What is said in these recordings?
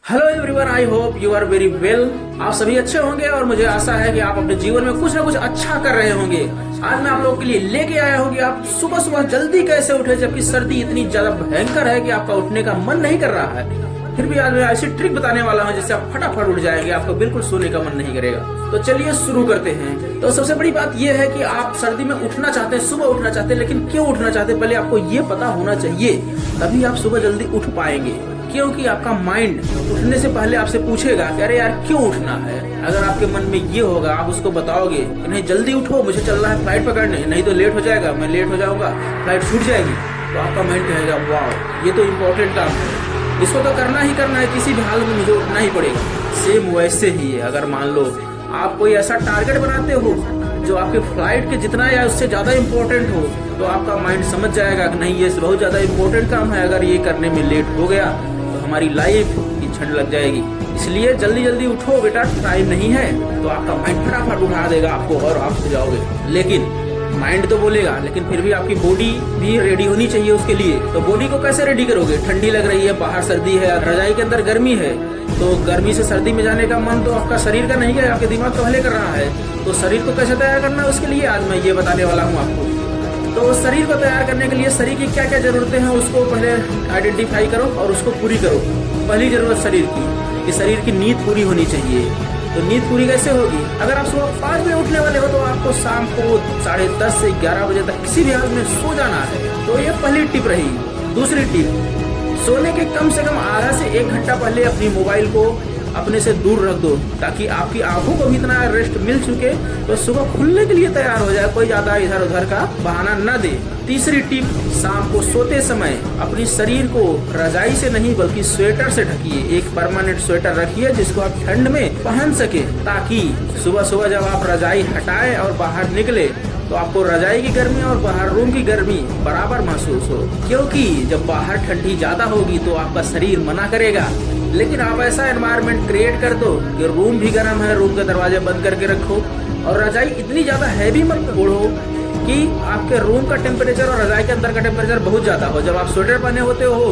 Hello everyone, I hope you are very well. आप सभी अच्छे होंगे और मुझे आशा है कि आप अपने जीवन में कुछ ना कुछ अच्छा कर रहे होंगे। आज मैं आप लोगों के लिए लेके आया हूँ कि आप सुबह सुबह जल्दी कैसे उठे, जबकि सर्दी इतनी ज्यादा भयंकर है कि आपका उठने का मन नहीं कर रहा है। फिर भी आज मैं ऐसी ट्रिक बताने वाला हूँ जिससे आप फटाफट उठ जाएंगे, आपको बिल्कुल सोने का मन नहीं करेगा। तो चलिए शुरू करते हैं। तो सबसे बड़ी बात यह है कि आप सर्दी में उठना चाहते हैं, सुबह उठना चाहते हैं, लेकिन क्यों उठना चाहते हैं पहले आपको ये पता होना चाहिए, तभी आप सुबह जल्दी उठ पाएंगे। क्योंकि आपका माइंड उठने से पहले आपसे पूछेगा कि अरे यार क्यों उठना है। अगर आपके मन में ये होगा, आप उसको बताओगे कि नहीं जल्दी उठो, मुझे चलना है फ्लाइट पकड़ने, नहीं तो लेट हो जाएगा, मैं लेट हो जाऊंगा, फ्लाइट छूट जाएगी, तो आपका माइंड कहेगा वाह ये तो इम्पोर्टेंट काम है, इसको तो करना ही करना है, किसी भी हाल में मुझे उठना ही पड़ेगा। सेम वैसे ही है, अगर मान लो आप कोई ऐसा टारगेट बनाते हो जो आपके फ्लाइट के जितना या उससे ज्यादा इम्पोर्टेंट हो, तो आपका माइंड समझ जाएगा कि नहीं ये बहुत ज्यादा इम्पोर्टेंट काम है, अगर ये करने में लेट हो गया हमारी लाइफ की झंड लग जाएगी। इसलिए जल्दी जल्दी उठो बेटा, टाइम नहीं है। तो आपका माइंड फटाफट उठा देगा आपको और आप हो जाओगे। लेकिन माइंड तो बोलेगा, लेकिन फिर भी आपकी बॉडी भी रेडी होनी चाहिए उसके लिए। तो बॉडी को कैसे रेडी करोगे? ठंडी लग रही है, बाहर सर्दी है, रजाई के अंदर गर्मी है, तो गर्मी से सर्दी में जाने का मन तो आपका शरीर का नहीं है, आपके दिमाग तो पहले कर रहा है। तो शरीर को कैसे तैयार करना है उसके लिए आज मैं ये बताने वाला हूँ आपको। तो शरीर को तैयार करने के लिए शरीर की क्या क्या जरूरतें हैं उसको पहले आइडेंटिफाई करो और उसको पूरी करो। पहली जरूरत शरीर की, कि शरीर की नींद पूरी होनी चाहिए। तो नींद पूरी कैसे होगी? अगर आप सुबह 5 बजे उठने वाले हो तो आपको शाम को 10:30 से 11 बजे तक किसी भी हाल में सो जाना है। तो ये पहली टिप रही। दूसरी टिप, सोने के कम से कम आधा से 1 घंटा पहले अपनी मोबाइल को अपने से दूर रख दो, ताकि आपकी आंखों को भी इतना रेस्ट मिल चुके तो सुबह खुलने के लिए तैयार हो जाए, कोई ज्यादा इधर उधर का बहाना न दे। तीसरी टिप, शाम को सोते समय अपनी शरीर को रजाई से नहीं बल्कि स्वेटर से ढकिए। एक परमानेंट स्वेटर रखिए जिसको आप ठंड में पहन सके, ताकि सुबह सुबह जब आप रजाई हटाएं और बाहर निकले तो आपको रजाई की गर्मी और बाहर रूम की गर्मी बराबर महसूस हो। क्योंकि जब बाहर ठंडी ज्यादा होगी तो आपका शरीर मना करेगा, लेकिन आप ऐसा एनवायरनमेंट क्रिएट कर दो कि रूम भी गर्म है, रूम के दरवाजे बंद करके रखो और रजाई इतनी ज्यादा हैवी मत ओढ़ो कि आपके रूम का टेम्परेचर और रजाई के अंदर का टेम्परेचर बहुत ज्यादा हो। जब आप स्वेटर पहने होते हो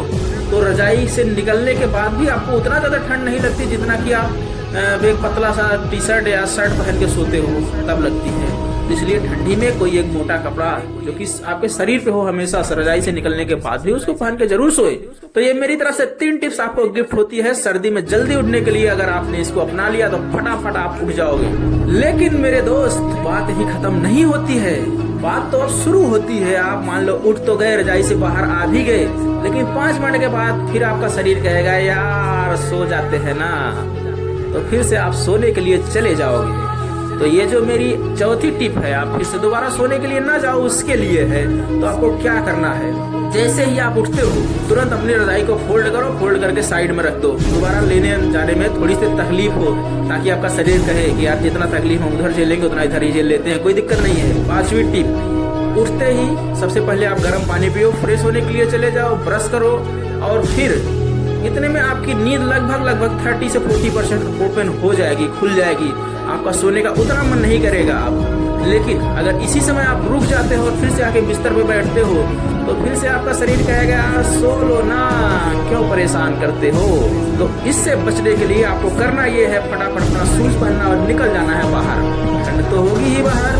तो रजाई से निकलने के बाद भी आपको उतना ज्यादा ठंड नहीं लगती जितना कि आप एक पतला सा टी शर्ट या शर्ट पहन के सोते हो तब लगती है। इसलिए ठंडी में कोई एक मोटा कपड़ा जो कि आपके शरीर पे हो, हमेशा रजाई से निकलने के बाद भी उसको पहन के जरूर सोए। तो ये मेरी तरफ से 3 टिप्स आपको गिफ्ट होती है सर्दी में जल्दी उठने के लिए। अगर आपने इसको अपना लिया तो फटाफट आप उठ जाओगे। लेकिन मेरे दोस्त, बात ही खत्म नहीं होती है, बात तो अब शुरू होती है। आप मान लो उठ तो गए, रजाई से बाहर आ भी गए, लेकिन 5 मिनट के बाद फिर आपका शरीर कहेगा यार सो जाते हैं ना, तो फिर से आप सोने के लिए चले जाओगे। तो ये जो मेरी चौथी टिप है, आप फिर से दोबारा सोने के लिए ना जाओ उसके लिए है। तो आपको क्या करना है, जैसे ही आप उठते हो तुरंत अपनी रजाई को फोल्ड करो, फोल्ड करके साइड में रख दो। दोबारा लेने जाने में थोड़ी सी तकलीफ हो, ताकि आपका शरीर कहे कि यार जितना तकलीफ हम उधर झेलेंगे उतना इधर ही झेल लेते हैं, कोई दिक्कत नहीं है। 5वीं टिप, उठते ही सबसे पहले आप गर्म पानी पियो, फ्रेश होने के लिए चले जाओ, ब्रश करो और फिर इतने में आपकी नींद लगभग 30 से 40% ओपन हो जाएगी, खुल जाएगी। आपका सोने का उतना मन नहीं करेगा आप। लेकिन अगर इसी समय आप रुक जाते हो और फिर से आके बिस्तर पे बैठते हो तो फिर से आपका शरीर कहेगा यार सो लो ना, क्यों परेशान करते हो। तो इससे बचने के लिए आपको करना ये है, फटाफट अपना शूज पहनना और निकल जाना है बाहर। ठंड तो होगी ही बाहर,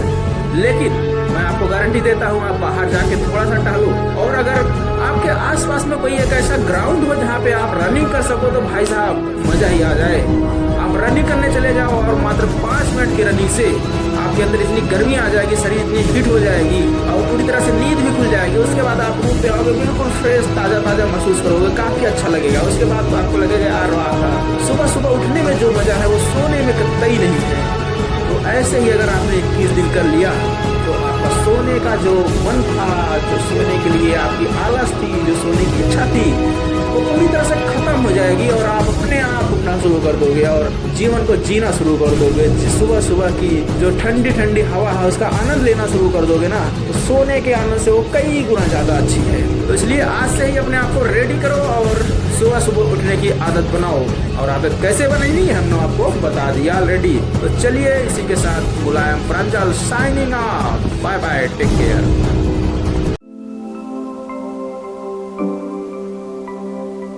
लेकिन मैं आपको गारंटी देता हूँ आप बाहर जाके थोड़ा सा टहलो। और अगर आपके आसपास में कोई एक ऐसा ग्राउंड हो जहाँ पे आप रनिंग कर सको तो भाई साहब मजा ही आ जाए। आप रनिंग करने चले जाओ और मात्र 5 मिनट की रनिंग से आपके अंदर इतनी गर्मी आ जाएगी, शरीर इतनी हीट हो जाएगी और पूरी तरह से नींद भी खुल जाएगी। उसके बाद आप रूम पे आओगे, बिल्कुल फ्रेश ताजा ताजा महसूस करोगे, काफी अच्छा लगेगा। उसके बाद तो आपको लगेगा यार वाह, सुबह सुबह उठने में जो मजा है वो सोने में कतई नहीं है। तो ऐसे ही अगर आपने 21 दिन कर लिया तो आपका सोने का जो मन था, जो सोने के लिए आपकी आलस थी, जो सोने की इच्छा थी, वो पूरी तरह से खत्म हो जाएगी और आप अपने आप उठना शुरू कर दोगे और जीवन को जीना शुरू कर दोगे। सुबह सुबह की जो ठंडी ठंडी हवा है उसका आनंद लेना शुरू कर दोगे ना, तो सोने के आनंद से वो कई गुना ज्यादा अच्छी है। तो इसलिए आज से ही अपने आप को रेडी करो और सुबह सुबह उठने की आदत बनाओ। और आदत कैसे बनेगी हमने आपको बता दिया ऑलरेडी। तो चलिए इसी के साथ Mulayam Pranjal signing off, bye bye, take care.